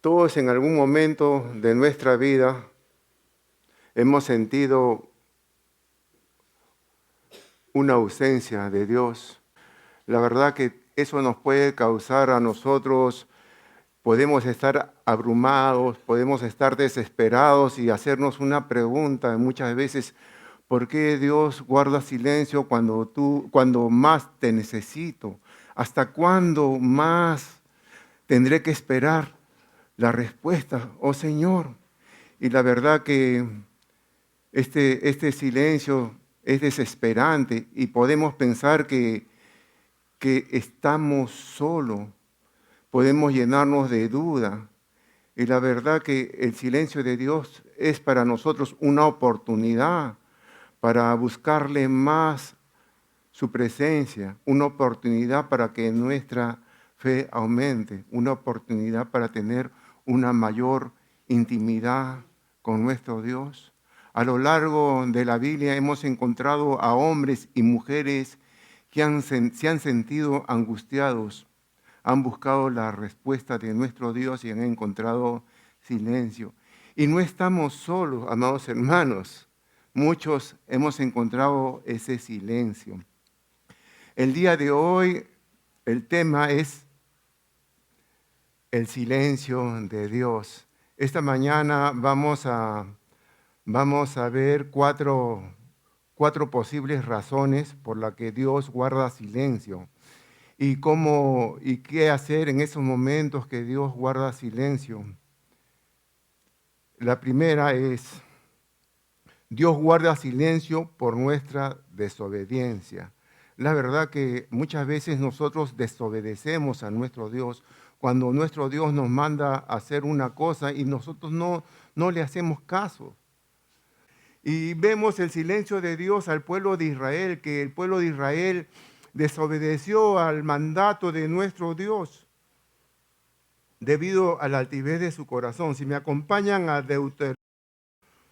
Todos en algún momento de nuestra vida hemos sentido una ausencia de Dios. La verdad que eso nos puede causar a nosotros, podemos estar abrumados, podemos estar desesperados y hacernos una pregunta muchas veces: ¿por qué Dios guarda silencio cuando más te necesito? ¿Hasta cuándo más tendré que esperar la respuesta, oh Señor? Y la verdad que este silencio es desesperante y podemos pensar que estamos solos, podemos llenarnos de duda. Y la verdad que el silencio de Dios es para nosotros una oportunidad para buscarle más su presencia, una oportunidad para que nuestra fe aumente, una oportunidad para tener una mayor intimidad con nuestro Dios. A lo largo de la Biblia hemos encontrado a hombres y mujeres que se han sentido angustiados, han buscado la respuesta de nuestro Dios y han encontrado silencio. Y no estamos solos, amados hermanos. Muchos hemos encontrado ese silencio. El día de hoy el tema es el silencio de Dios. Esta mañana vamos a ver cuatro posibles razones por las que Dios guarda silencio y qué hacer en esos momentos que Dios guarda silencio. La primera es: Dios guarda silencio por nuestra desobediencia. La verdad que muchas veces nosotros desobedecemos a nuestro Dios cuando nuestro Dios nos manda a hacer una cosa y nosotros no le hacemos caso. Y vemos el silencio de Dios al pueblo de Israel, que el pueblo de Israel desobedeció al mandato de nuestro Dios debido a la altivez de su corazón. Si me acompañan a Deuteronomio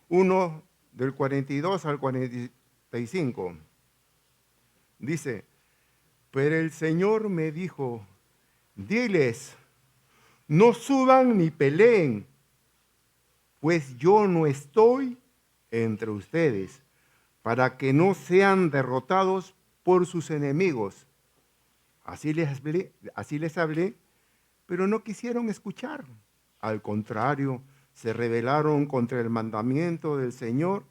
1, del 42 al 45, dice: pero el Señor me dijo, diles, no suban ni peleen, pues yo no estoy entre ustedes, para que no sean derrotados por sus enemigos. Así les hablé, pero no quisieron escuchar. Al contrario, se rebelaron contra el mandamiento del Señor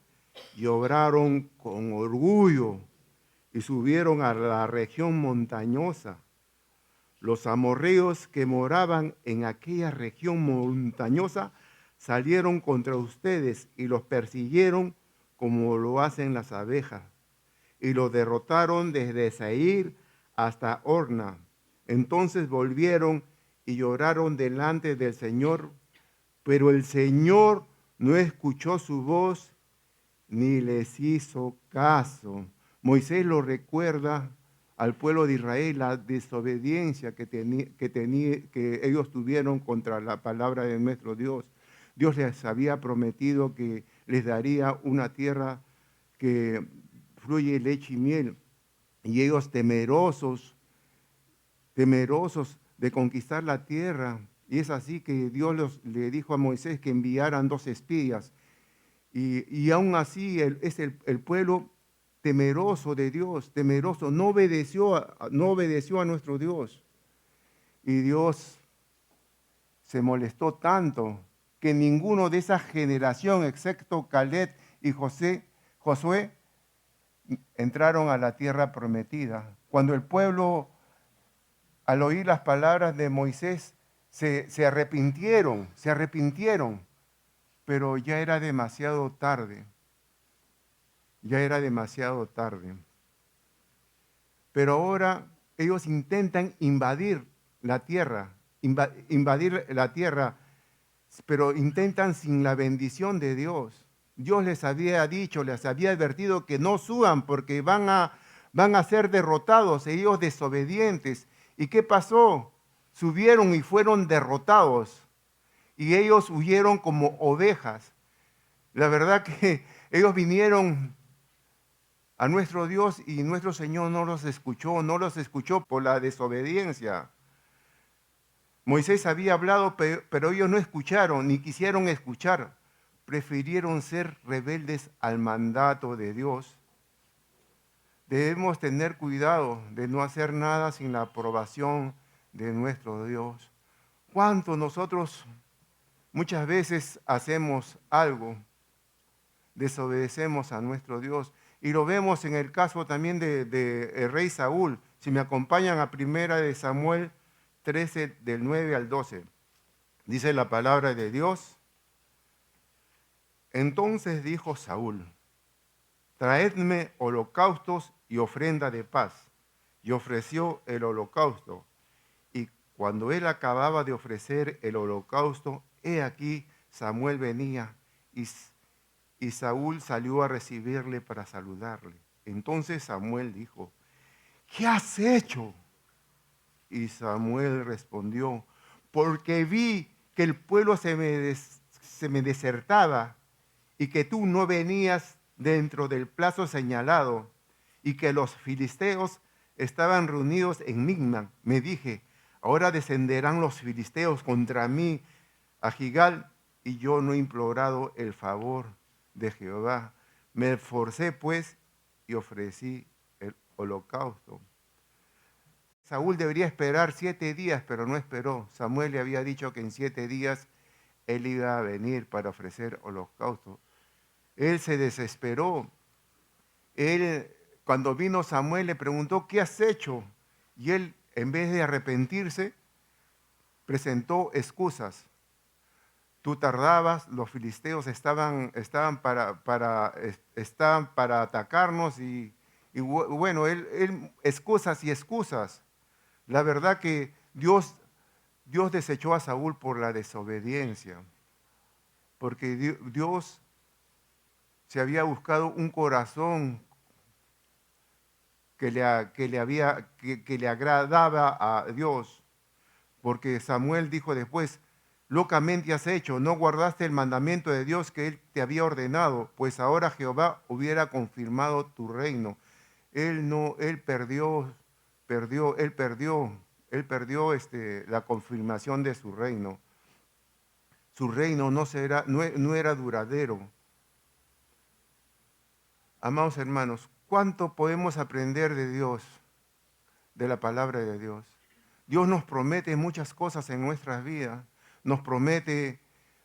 y obraron con orgullo y subieron a la región montañosa. Los amorreos que moraban en aquella región montañosa salieron contra ustedes y los persiguieron como lo hacen las abejas, y los derrotaron desde Seir hasta Orna. Entonces volvieron y lloraron delante del Señor, pero el Señor no escuchó su voz ni les hizo caso. Moisés lo recuerda al pueblo de Israel la desobediencia que ellos tuvieron contra la palabra de nuestro Dios. Dios les había prometido que les daría una tierra que fluye leche y miel, y ellos temerosos de conquistar la tierra. Y es así que Dios le dijo a Moisés que enviaran 2 espías. Y aún así el pueblo temeroso de Dios, temeroso, no obedeció a nuestro Dios. Y Dios se molestó tanto que ninguno de esa generación, excepto Caleb y Josué, entraron a la tierra prometida. Cuando el pueblo, al oír las palabras de Moisés, se arrepintieron, pero ya era demasiado tarde. Ya era demasiado tarde. Pero ahora ellos intentan invadir la tierra, pero intentan sin la bendición de Dios. Dios les había dicho, les había advertido que no suban porque van a ser derrotados, ellos desobedientes. ¿Y qué pasó? Subieron y fueron derrotados. Y ellos huyeron como ovejas. La verdad que ellos vinieron a nuestro Dios y nuestro Señor no los escuchó por la desobediencia. Moisés había hablado, pero ellos no escucharon, ni quisieron escuchar. Prefirieron ser rebeldes al mandato de Dios. Debemos tener cuidado de no hacer nada sin la aprobación de nuestro Dios. ¿Cuánto nosotros muchas veces hacemos algo, desobedecemos a nuestro Dios? Y lo vemos en el caso también de el rey Saúl. Si me acompañan a 1 Samuel 13, del 9 al 12. Dice la palabra de Dios. Entonces dijo Saúl: traedme holocaustos y ofrenda de paz. Y ofreció el holocausto. Y cuando él acababa de ofrecer el holocausto, he aquí Samuel venía y Saúl salió a recibirle para saludarle. Entonces Samuel dijo: ¿qué has hecho? Y Samuel respondió: porque vi que el pueblo se me desertaba y que tú no venías dentro del plazo señalado y que los filisteos estaban reunidos en Migma. Me dije: ahora descenderán los filisteos contra mí a Gigal, y yo no he implorado el favor de Jehová. Me esforcé pues y ofrecí el holocausto. Saúl debería esperar 7 días, pero no esperó. Samuel le había dicho que en 7 días él iba a venir para ofrecer holocausto. Él se desesperó. Cuando vino Samuel, le preguntó: ¿qué has hecho? Y él, en vez de arrepentirse, presentó excusas. Tú tardabas, los filisteos estaban para atacarnos y bueno, él excusas y excusas. La verdad que Dios desechó a Saúl por la desobediencia, porque Dios se había buscado un corazón que le agradaba a Dios, porque Samuel dijo después: locamente has hecho, no guardaste el mandamiento de Dios que él te había ordenado, pues ahora Jehová hubiera confirmado tu reino. Él perdió la confirmación de su reino. Su reino no era duradero. Amados hermanos, ¿cuánto podemos aprender de Dios, de la palabra de Dios? Dios nos promete muchas cosas en nuestras vidas. Nos promete,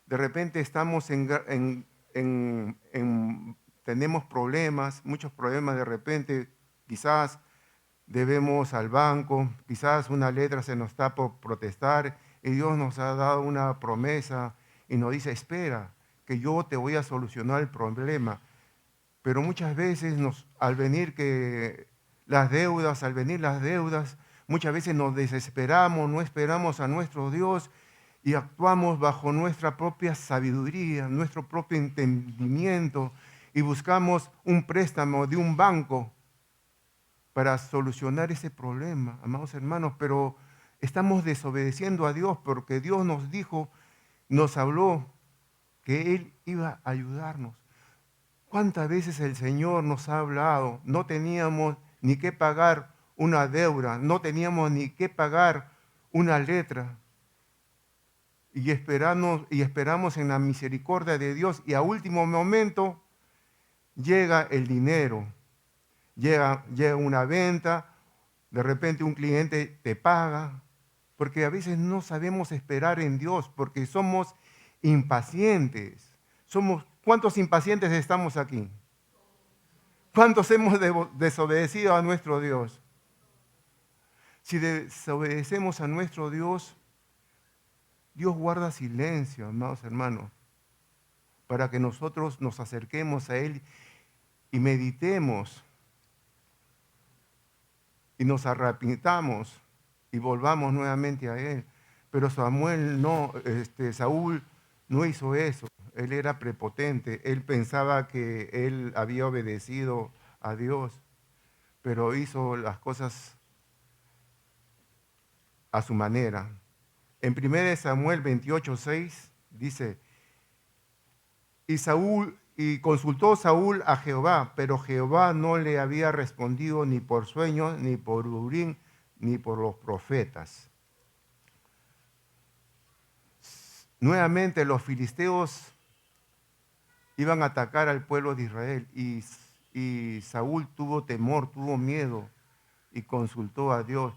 de repente tenemos problemas, muchos problemas de repente, quizás debemos al banco, quizás una letra se nos está por protestar y Dios nos ha dado una promesa y nos dice: espera, que yo te voy a solucionar el problema. Pero muchas veces al venir las deudas, muchas veces nos desesperamos, no esperamos a nuestro Dios y actuamos bajo nuestra propia sabiduría, nuestro propio entendimiento y buscamos un préstamo de un banco para solucionar ese problema, amados hermanos, pero estamos desobedeciendo a Dios porque Dios nos dijo, nos habló que Él iba a ayudarnos. ¿Cuántas veces el Señor nos ha hablado? No teníamos ni que pagar una deuda, no teníamos ni que pagar una letra. Y esperamos en la misericordia de Dios y a último momento llega el dinero. Llega una venta, de repente un cliente te paga, porque a veces no sabemos esperar en Dios, porque somos impacientes. ¿Cuántos impacientes estamos aquí? ¿Cuántos hemos desobedecido a nuestro Dios? Si desobedecemos a nuestro Dios, Dios guarda silencio, amados hermanos, para que nosotros nos acerquemos a Él y meditemos y nos arrepintamos y volvamos nuevamente a Él. Pero Saúl no hizo eso. Él era prepotente. Él pensaba que él había obedecido a Dios, pero hizo las cosas a su manera. En 1 Samuel 28:6 dice: y consultó Saúl a Jehová, pero Jehová no le había respondido ni por sueños, ni por Urim, ni por los profetas. nuevamente los filisteos iban a atacar al pueblo de Israel y Saúl tuvo temor, tuvo miedo y consultó a Dios,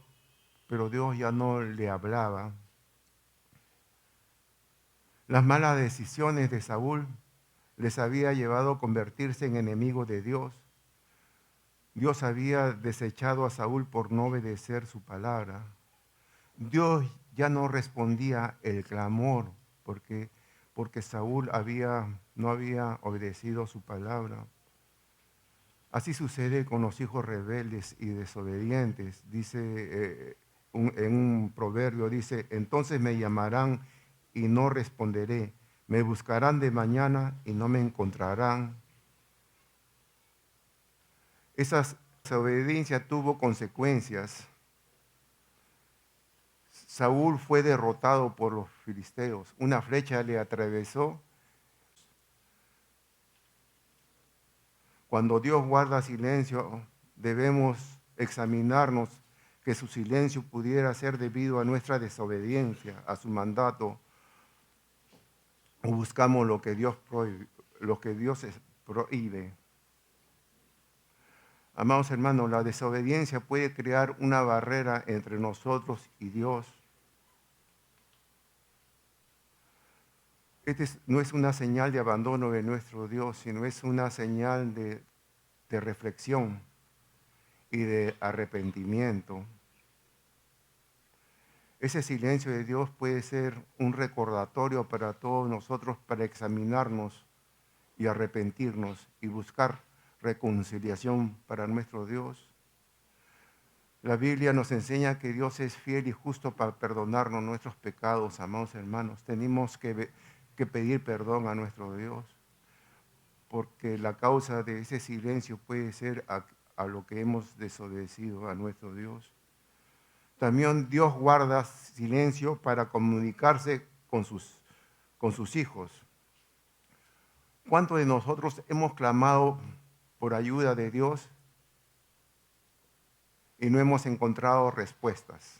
pero Dios ya no le hablaba. Las malas decisiones de Saúl les había llevado a convertirse en enemigos de Dios. Dios había desechado a Saúl por no obedecer su palabra. Dios ya no respondía el clamor porque Saúl no había obedecido su palabra. Así sucede con los hijos rebeldes y desobedientes. Dice en un proverbio, dice, entonces me llamarán y no responderé. Me buscarán de mañana y no me encontrarán. Esa desobediencia tuvo consecuencias. Saúl fue derrotado por los filisteos. Una flecha le atravesó. Cuando Dios guarda silencio, debemos examinarnos que su silencio pudiera ser debido a nuestra desobediencia, a su mandato, o buscamos lo que Dios prohíbe. Amados hermanos, la desobediencia puede crear una barrera entre nosotros y Dios. No es una señal de abandono de nuestro Dios, sino es una señal de reflexión y de arrepentimiento. Ese silencio de Dios puede ser un recordatorio para todos nosotros para examinarnos y arrepentirnos y buscar reconciliación para nuestro Dios. La Biblia nos enseña que Dios es fiel y justo para perdonarnos nuestros pecados, amados hermanos. Tenemos que pedir perdón a nuestro Dios, porque la causa de ese silencio puede ser a lo que hemos desobedecido a nuestro Dios. También Dios guarda silencio para comunicarse con sus hijos. ¿Cuántos de nosotros hemos clamado por ayuda de Dios y no hemos encontrado respuestas?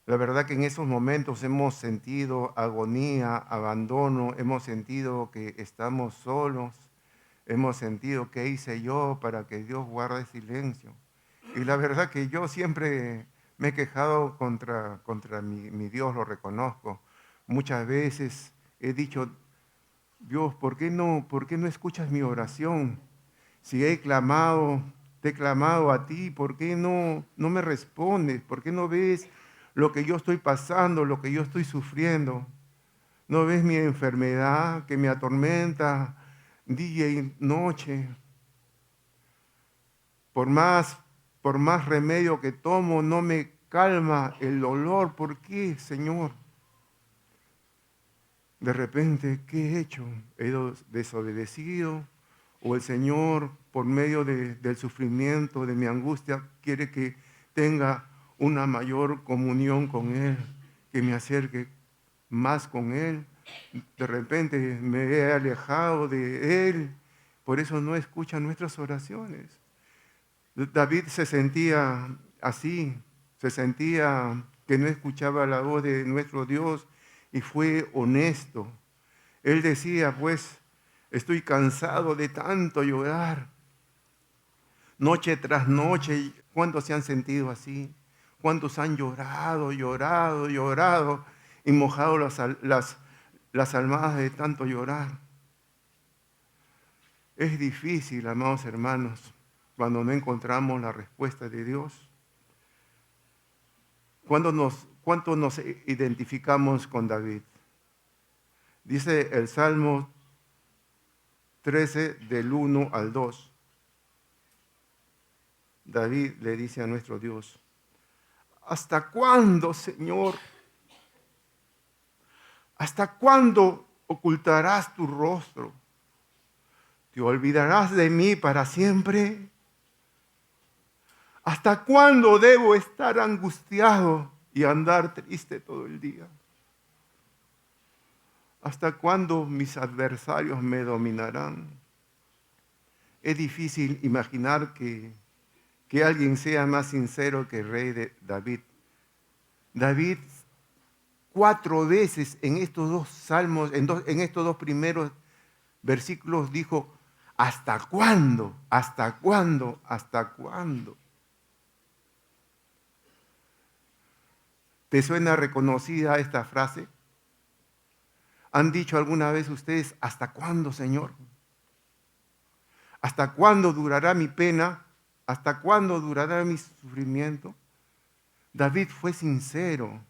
La verdad que en esos momentos hemos sentido agonía, abandono, hemos sentido que estamos solos, hemos sentido qué hice yo para que Dios guarde silencio. Y la verdad que yo siempre me he quejado contra mi Dios, lo reconozco. Muchas veces he dicho, Dios, ¿por qué no escuchas mi oración? Si te he clamado a ti, ¿por qué no me respondes? ¿Por qué no ves lo que yo estoy pasando, lo que yo estoy sufriendo? ¿No ves mi enfermedad que me atormenta día y noche? Por más remedio que tomo, no me calma el dolor. ¿Por qué, Señor? De repente, ¿qué he hecho? ¿He desobedecido? ¿O el Señor, por medio del sufrimiento, de mi angustia, quiere que tenga una mayor comunión con Él, que me acerque más con Él? De repente me he alejado de Él, por eso no escucha nuestras oraciones. David se sentía así, se sentía que no escuchaba la voz de nuestro Dios y fue honesto. Él decía, pues, estoy cansado de tanto llorar. Noche tras noche, ¿cuántos se han sentido así? ¿Cuántos han llorado y mojado las almohadas de tanto llorar? Es difícil, amados hermanos, cuando no encontramos la respuesta de Dios. ¿Cuánto nos identificamos con David? Dice el Salmo 13 del 1 al 2. David le dice a nuestro Dios, ¿hasta cuándo, Señor? ¿Hasta cuándo ocultarás tu rostro? ¿Te olvidarás de mí para siempre? ¿Hasta cuándo debo estar angustiado y andar triste todo el día? ¿Hasta cuándo mis adversarios me dominarán? Es difícil imaginar que alguien sea más sincero que el rey David. David 4 veces en estos 2 salmos, en estos 2 primeros versículos dijo, ¿hasta cuándo? ¿Hasta cuándo? ¿Hasta cuándo? ¿Te suena reconocida esta frase? ¿Han dicho alguna vez ustedes, ¿hasta cuándo, Señor? ¿Hasta cuándo durará mi pena? ¿Hasta cuándo durará mi sufrimiento? David fue sincero.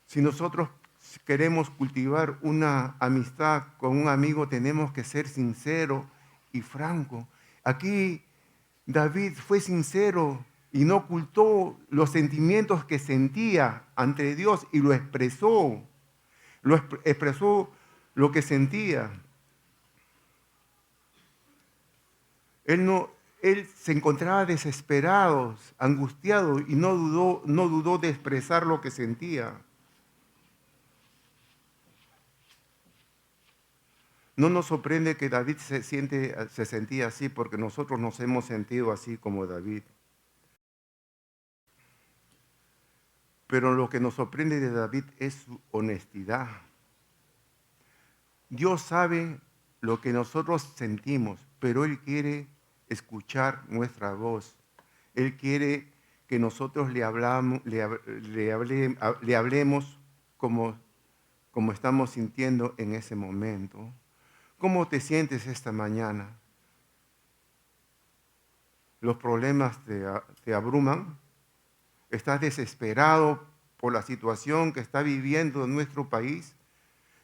Si nosotros queremos cultivar una amistad con un amigo, tenemos que ser sinceros y francos. Aquí David fue sincero y no ocultó los sentimientos que sentía ante Dios y lo expresó. Expresó lo que sentía. Él se encontraba desesperado, angustiado y no dudó de expresar lo que sentía. No nos sorprende que David se sentía así, porque nosotros nos hemos sentido así como David. Pero lo que nos sorprende de David es su honestidad. Dios sabe lo que nosotros sentimos, pero Él quiere escuchar nuestra voz. Él quiere que nosotros le hablemos como estamos sintiendo en ese momento. ¿Cómo te sientes esta mañana? ¿Los problemas te abruman? ¿Estás desesperado por la situación que está viviendo nuestro país?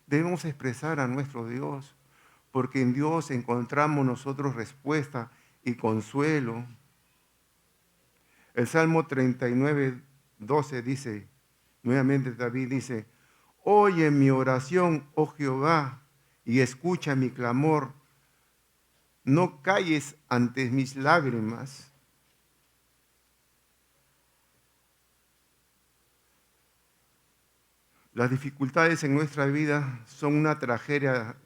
Debemos expresar a nuestro Dios, porque en Dios encontramos nosotros respuesta y consuelo. El Salmo 39, 12 dice, nuevamente David dice, oye mi oración, oh Jehová, y escucha mi clamor. No calles ante mis lágrimas. Las dificultades en nuestra vida son una tragedia,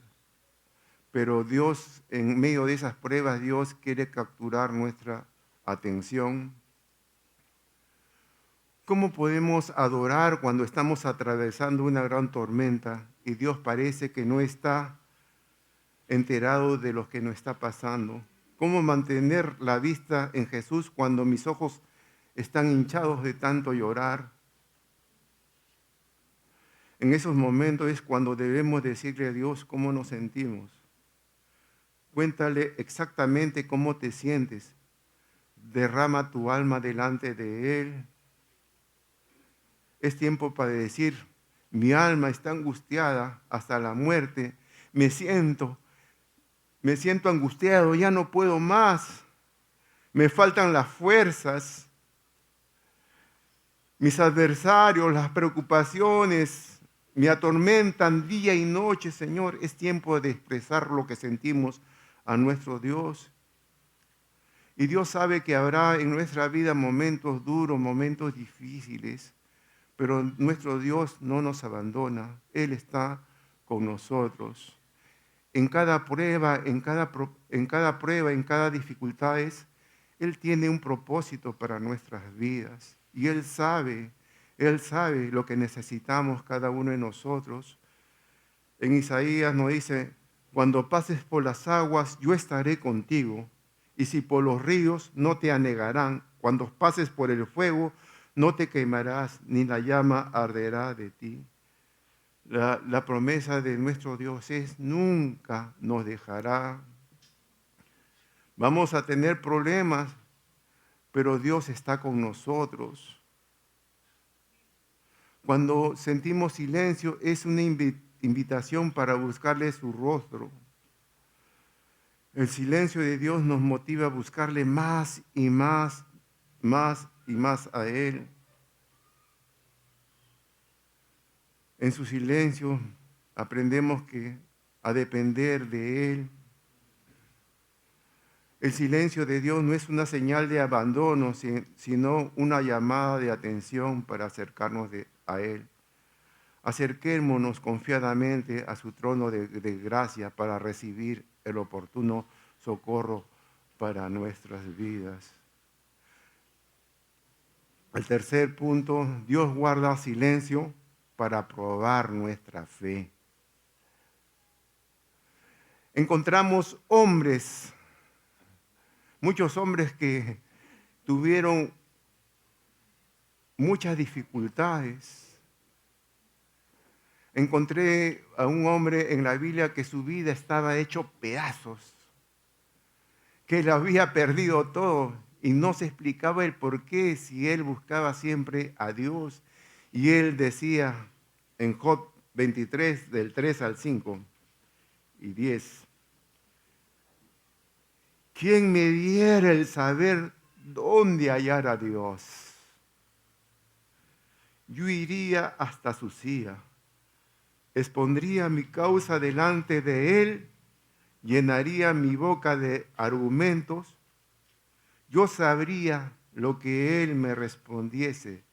pero Dios, en medio de esas pruebas, Dios quiere capturar nuestra atención. ¿Cómo podemos adorar cuando estamos atravesando una gran tormenta y Dios parece que no está enterado de lo que nos está pasando? ¿Cómo mantener la vista en Jesús cuando mis ojos están hinchados de tanto llorar? En esos momentos es cuando debemos decirle a Dios cómo nos sentimos. Cuéntale exactamente cómo te sientes. Derrama tu alma delante de Él. Es tiempo para decir, mi alma está angustiada hasta la muerte. Me siento angustiado, ya no puedo más. Me faltan las fuerzas. Mis adversarios, las preocupaciones, me atormentan día y noche, Señor. Es tiempo de expresar lo que sentimos a nuestro Dios. Y Dios sabe que habrá en nuestra vida momentos duros, momentos difíciles, pero nuestro Dios no nos abandona. Él está con nosotros. En cada prueba, en cada dificultad, Él tiene un propósito para nuestras vidas. Y Él sabe lo que necesitamos cada uno de nosotros. En Isaías nos dice, cuando pases por las aguas, yo estaré contigo. Y si por los ríos, no te anegarán. Cuando pases por el fuego, no te quemarás, ni la llama arderá de ti. La promesa de nuestro Dios es, nunca nos dejará. Vamos a tener problemas, pero Dios está con nosotros. Cuando sentimos silencio, es una invitación para buscarle su rostro. El silencio de Dios nos motiva a buscarle más y más, más y más a Él. En su silencio aprendemos a depender de Él. El silencio de Dios no es una señal de abandono, sino una llamada de atención para acercarnos a Él. Acerquémonos confiadamente a su trono de gracia para recibir el oportuno socorro para nuestras vidas. El tercer punto, Dios guarda silencio para probar nuestra fe. Encontramos hombres, muchos hombres que tuvieron muchas dificultades. Encontré a un hombre en la Biblia que su vida estaba hecho pedazos, que lo había perdido todo y no se explicaba el por qué si él buscaba siempre a Dios. Y él decía en Job 23, del 3 al 5 y 10, ¿quién me diera el saber dónde hallar a Dios? Yo iría hasta su silla, expondría mi causa delante de él, llenaría mi boca de argumentos, yo sabría lo que él me respondiese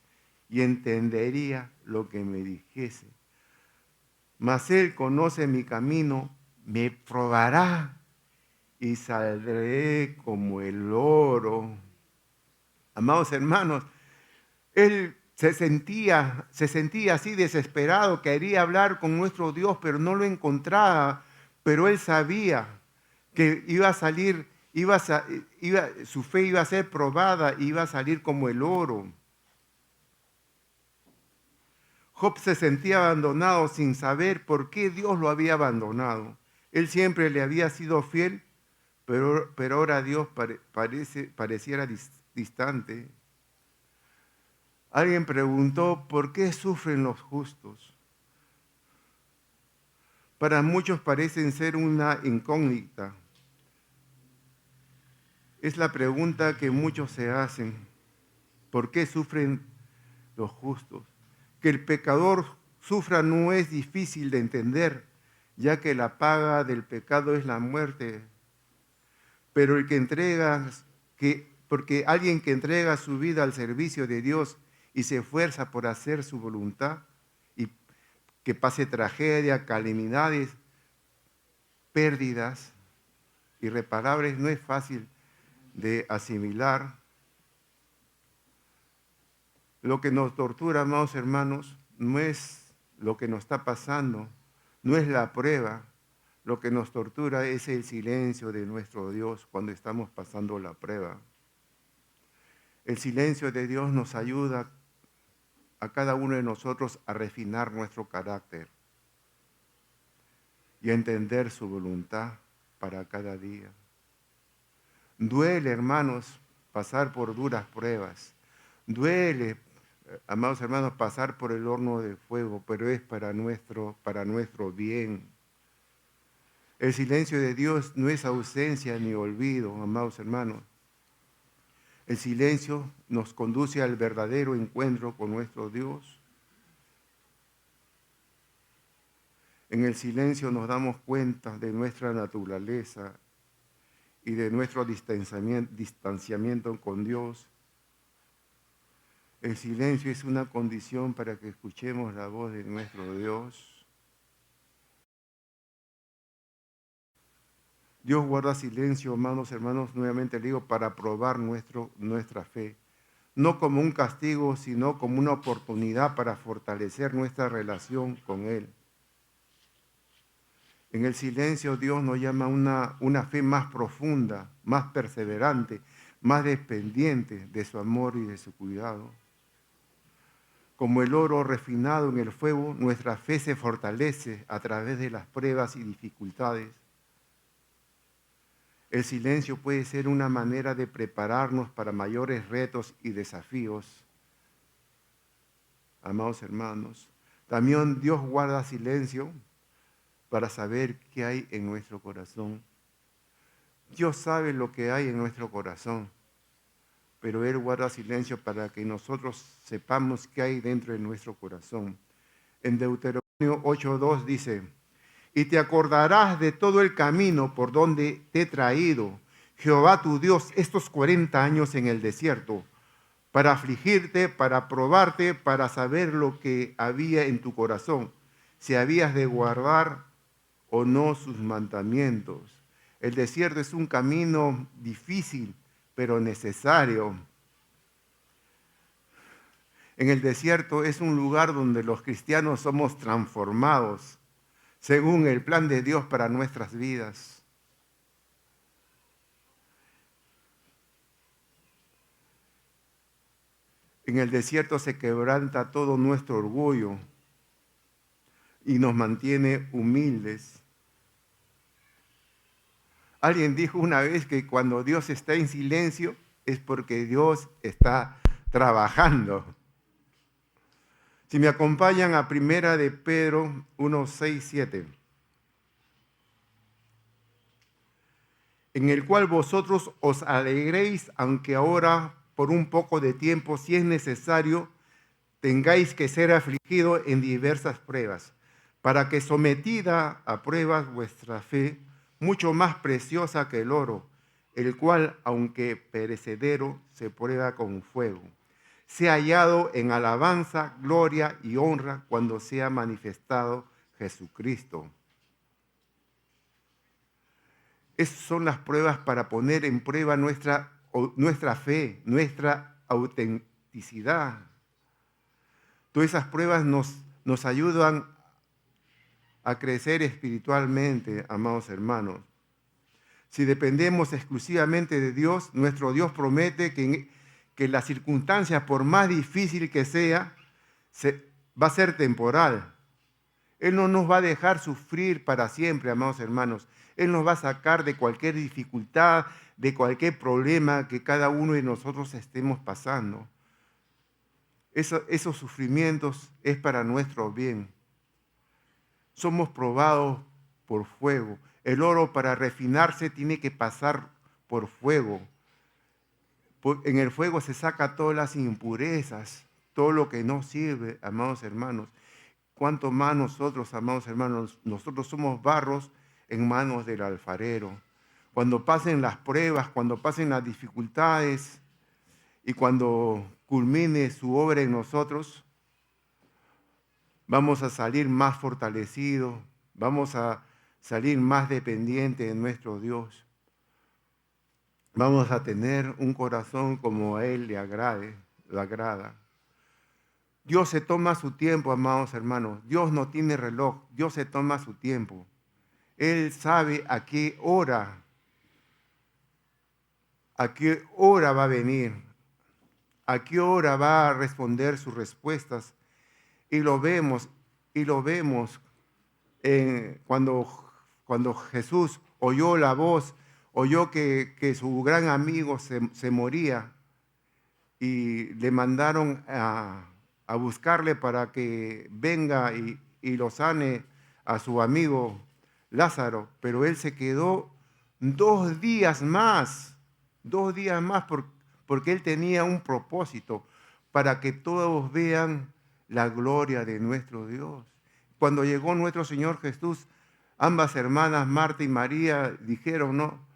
y entendería lo que me dijese. Mas él conoce mi camino, me probará y saldré como el oro. Amados hermanos, él se sentía así desesperado, quería hablar con nuestro Dios, pero no lo encontraba. Pero él sabía que iba a salir, su fe iba a ser probada, iba a salir como el oro. Job se sentía abandonado sin saber por qué Dios lo había abandonado. Él siempre le había sido fiel, pero ahora Dios pareciera distante. Alguien preguntó, ¿por qué sufren los justos? Para muchos parecen ser una incógnita. Es la pregunta que muchos se hacen. ¿Por qué sufren los justos? Que el pecador sufra no es difícil de entender, ya que la paga del pecado es la muerte. Pero porque alguien que entrega su vida al servicio de Dios y se esfuerza por hacer su voluntad, y que pase tragedia, calamidades, pérdidas irreparables, no es fácil de asimilar. Lo que nos tortura, amados hermanos, no es lo que nos está pasando, no es la prueba. Lo que nos tortura es el silencio de nuestro Dios cuando estamos pasando la prueba. El silencio de Dios nos ayuda a cada uno de nosotros a refinar nuestro carácter y a entender su voluntad para cada día. Duele, hermanos, pasar por duras pruebas. Duele, amados hermanos, pasar por el horno de fuego, pero es para nuestro bien. El silencio de Dios no es ausencia ni olvido, amados hermanos. El silencio nos conduce al verdadero encuentro con nuestro Dios. En el silencio nos damos cuenta de nuestra naturaleza y de nuestro distanciamiento con Dios. El silencio es una condición para que escuchemos la voz de nuestro Dios. Dios guarda silencio, amados hermanos, nuevamente le digo, para probar nuestra fe. No como un castigo, sino como una oportunidad para fortalecer nuestra relación con Él. En el silencio Dios nos llama a una fe más profunda, más perseverante, más dependiente de su amor y de su cuidado. Como el oro refinado en el fuego, nuestra fe se fortalece a través de las pruebas y dificultades. El silencio puede ser una manera de prepararnos para mayores retos y desafíos. Amados hermanos, también Dios guarda silencio para saber qué hay en nuestro corazón. Dios sabe lo que hay en nuestro corazón, pero Él guarda silencio para que nosotros sepamos qué hay dentro de nuestro corazón. En Deuteronomio 8:2 dice, y te acordarás de todo el camino por donde te he traído, Jehová tu Dios, estos 40 años en el desierto, para afligirte, para probarte, para saber lo que había en tu corazón, si habías de guardar o no sus mandamientos. El desierto es un camino difícil, pero necesario. En el desierto es un lugar donde los cristianos somos transformados según el plan de Dios para nuestras vidas. En el desierto se quebranta todo nuestro orgullo y nos mantiene humildes. Alguien dijo una vez que cuando Dios está en silencio es porque Dios está trabajando. Si me acompañan a Primera de Pedro 1, 6, 7. En el cual vosotros os alegréis, aunque ahora por un poco de tiempo, si es necesario, tengáis que ser afligidos en diversas pruebas, para que sometida a pruebas vuestra fe, mucho más preciosa que el oro, el cual, aunque perecedero, se prueba con fuego, sea hallado en alabanza, gloria y honra cuando sea manifestado Jesucristo. Esas son las pruebas para poner en prueba nuestra fe, nuestra autenticidad. Todas esas pruebas nos ayudan a crecer espiritualmente, amados hermanos. Si dependemos exclusivamente de Dios, nuestro Dios promete que la circunstancia, por más difícil que sea, va a ser temporal. Él no nos va a dejar sufrir para siempre, amados hermanos. Él nos va a sacar de cualquier dificultad, de cualquier problema que cada uno de nosotros estemos pasando. Esos sufrimientos es para nuestro bien. Somos probados por fuego. El oro para refinarse tiene que pasar por fuego. En el fuego se saca todas las impurezas, todo lo que no sirve, amados hermanos. Cuánto más nosotros, amados hermanos, nosotros somos barros en manos del alfarero. Cuando pasen las pruebas, cuando pasen las dificultades y cuando culmine su obra en nosotros, vamos a salir más fortalecidos, vamos a salir más dependientes de nuestro Dios. Vamos a tener un corazón como a Él le agrada. Dios se toma su tiempo, amados hermanos. Dios no tiene reloj, Dios se toma su tiempo. Él sabe a qué hora va a venir, a qué hora va a responder sus respuestas. Y lo vemos cuando Jesús oyó la voz, oyó que su gran amigo se moría y le mandaron a buscarle para que venga y lo sane a su amigo Lázaro, pero él se quedó 2 días más, porque él tenía un propósito, para que todos vean la gloria de nuestro Dios. Cuando llegó nuestro Señor Jesús, ambas hermanas, Marta y María, dijeron, no,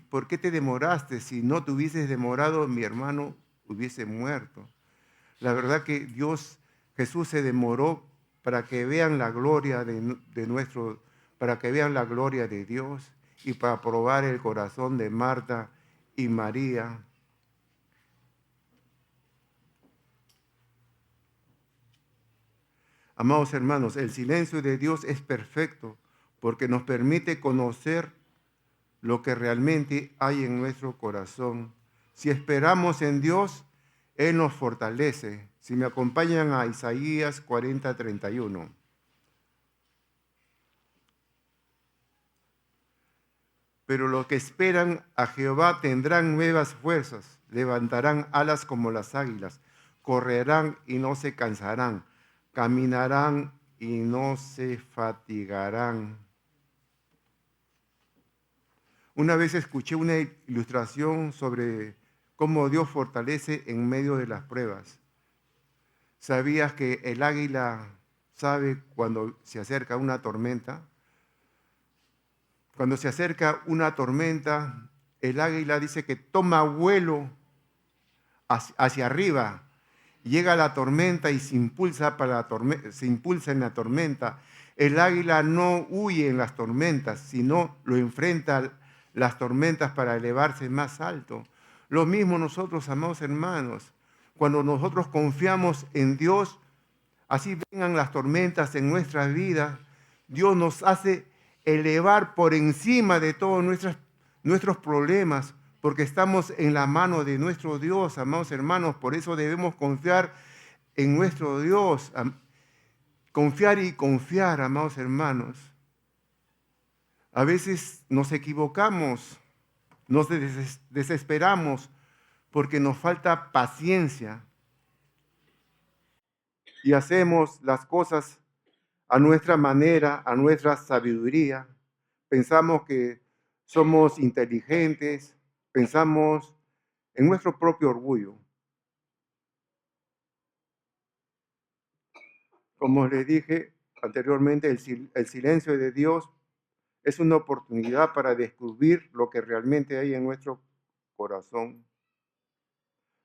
¿por qué te demoraste? Si no te hubieses demorado, mi hermano hubiese muerto. La verdad que Jesús se demoró para que vean la gloria para que vean la gloria de Dios y para probar el corazón de Marta y María. Amados hermanos, el silencio de Dios es perfecto porque nos permite conocer lo que realmente hay en nuestro corazón. Si esperamos en Dios, Él nos fortalece. Si me acompañan a Isaías 40, 31. Pero los que esperan a Jehová tendrán nuevas fuerzas, levantarán alas como las águilas, correrán y no se cansarán, caminarán y no se fatigarán. Una vez escuché una ilustración sobre cómo Dios fortalece en medio de las pruebas. ¿Sabías que el águila sabe cuando se acerca una tormenta? Cuando se acerca una tormenta, el águila dice que toma vuelo hacia arriba. Llega la tormenta y se impulsa en la tormenta. El águila no huye en las tormentas, sino lo enfrenta las tormentas para elevarse más alto. Lo mismo nosotros, amados hermanos. Cuando nosotros confiamos en Dios, así vengan las tormentas en nuestras vidas, Dios nos hace elevar por encima de todos nuestros problemas, porque estamos en la mano de nuestro Dios, amados hermanos. Por eso debemos confiar en nuestro Dios, confiar y confiar, amados hermanos. A veces nos equivocamos, nos desesperamos porque nos falta paciencia y hacemos las cosas a nuestra manera, a nuestra sabiduría. Pensamos que somos inteligentes, pensamos en nuestro propio orgullo. Como les dije anteriormente, el silencio de Dios es una oportunidad para descubrir lo que realmente hay en nuestro corazón.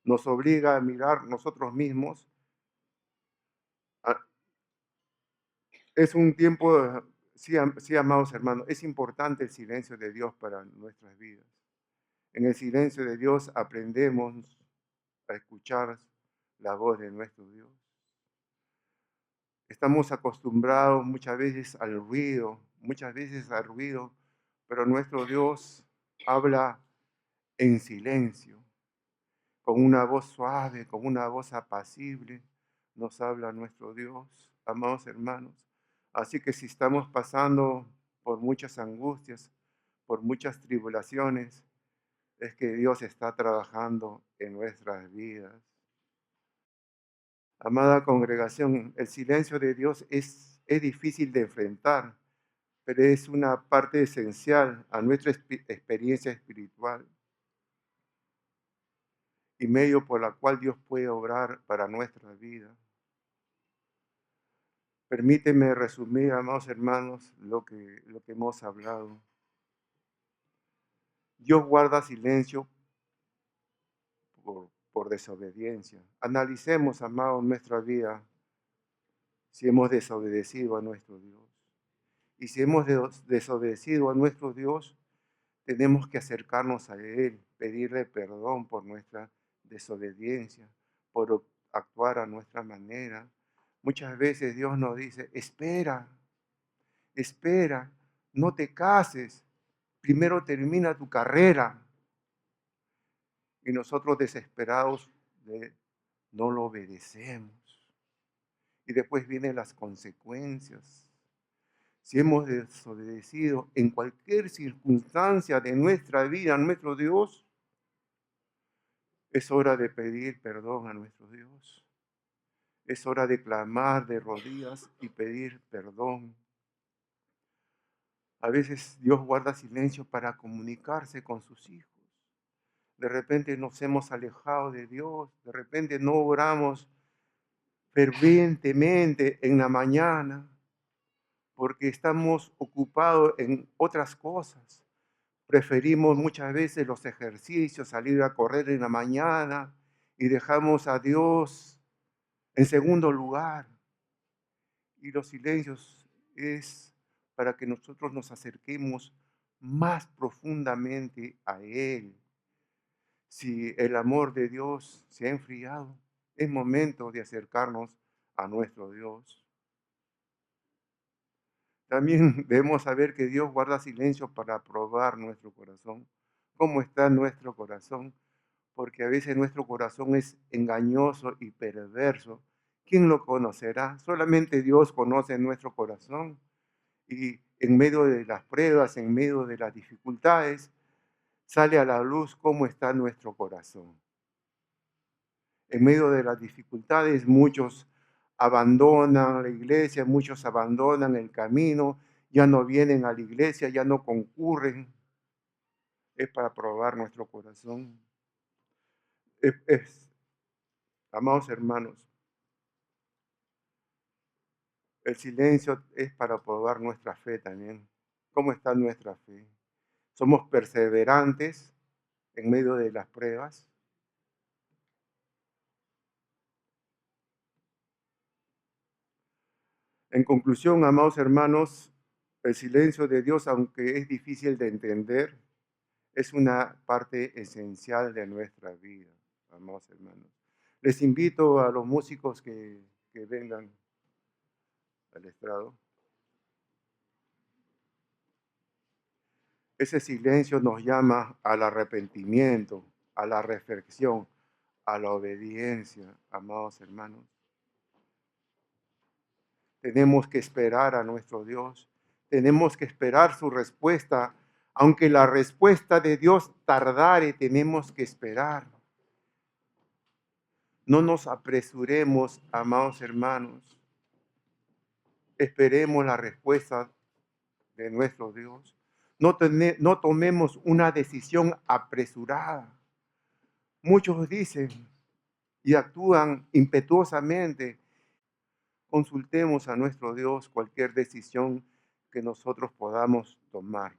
Nos obliga a mirar nosotros mismos. Es un tiempo, sí, amados hermanos, es importante el silencio de Dios para nuestras vidas. En el silencio de Dios aprendemos a escuchar la voz de nuestro Dios. Estamos acostumbrados muchas veces al ruido, pero nuestro Dios habla en silencio, con una voz suave, con una voz apacible, nos habla nuestro Dios, amados hermanos. Así que si estamos pasando por muchas angustias, por muchas tribulaciones, es que Dios está trabajando en nuestras vidas. Amada congregación, el silencio de Dios es difícil de enfrentar, pero es una parte esencial a nuestra experiencia espiritual y medio por la cual Dios puede obrar para nuestra vida. Permíteme resumir, amados hermanos, lo que hemos hablado. Dios guarda silencio por desobediencia. Analicemos, amados, nuestra vida si hemos desobedecido a nuestro Dios. Y si hemos desobedecido a nuestro Dios, tenemos que acercarnos a Él, pedirle perdón por nuestra desobediencia, por actuar a nuestra manera. Muchas veces Dios nos dice, espera, espera, no te cases, primero termina tu carrera. Y nosotros desesperados no lo obedecemos. Y después vienen las consecuencias. Si hemos desobedecido en cualquier circunstancia de nuestra vida a nuestro Dios, es hora de pedir perdón a nuestro Dios. Es hora de clamar de rodillas y pedir perdón. A veces Dios guarda silencio para comunicarse con sus hijos. De repente nos hemos alejado de Dios, de repente no oramos fervientemente en la mañana porque estamos ocupados en otras cosas. Preferimos muchas veces los ejercicios, salir a correr en la mañana y dejamos a Dios en segundo lugar. Y los silencios es para que nosotros nos acerquemos más profundamente a Él. Si el amor de Dios se ha enfriado, es momento de acercarnos a nuestro Dios. También debemos saber que Dios guarda silencio para probar nuestro corazón. ¿Cómo está nuestro corazón? Porque a veces nuestro corazón es engañoso y perverso. ¿Quién lo conocerá? Solamente Dios conoce nuestro corazón. Y en medio de las pruebas, en medio de las dificultades, sale a la luz cómo está nuestro corazón. En medio de las dificultades, muchos abandonan la iglesia, muchos abandonan el camino, ya no vienen a la iglesia, ya no concurren. Es para probar nuestro corazón. Amados hermanos, el silencio es para probar nuestra fe también. ¿Cómo está nuestra fe? ¿Somos perseverantes en medio de las pruebas? En conclusión, amados hermanos, el silencio de Dios, aunque es difícil de entender, es una parte esencial de nuestra vida, amados hermanos. Les invito a los músicos que vengan al estrado. Ese silencio nos llama al arrepentimiento, a la reflexión, a la obediencia, amados hermanos. Tenemos que esperar a nuestro Dios. Tenemos que esperar su respuesta. Aunque la respuesta de Dios tardare, tenemos que esperar. No nos apresuremos, amados hermanos. Esperemos la respuesta de nuestro Dios. No tomemos una decisión apresurada. Muchos dicen y actúan impetuosamente. Consultemos a nuestro Dios cualquier decisión que nosotros podamos tomar.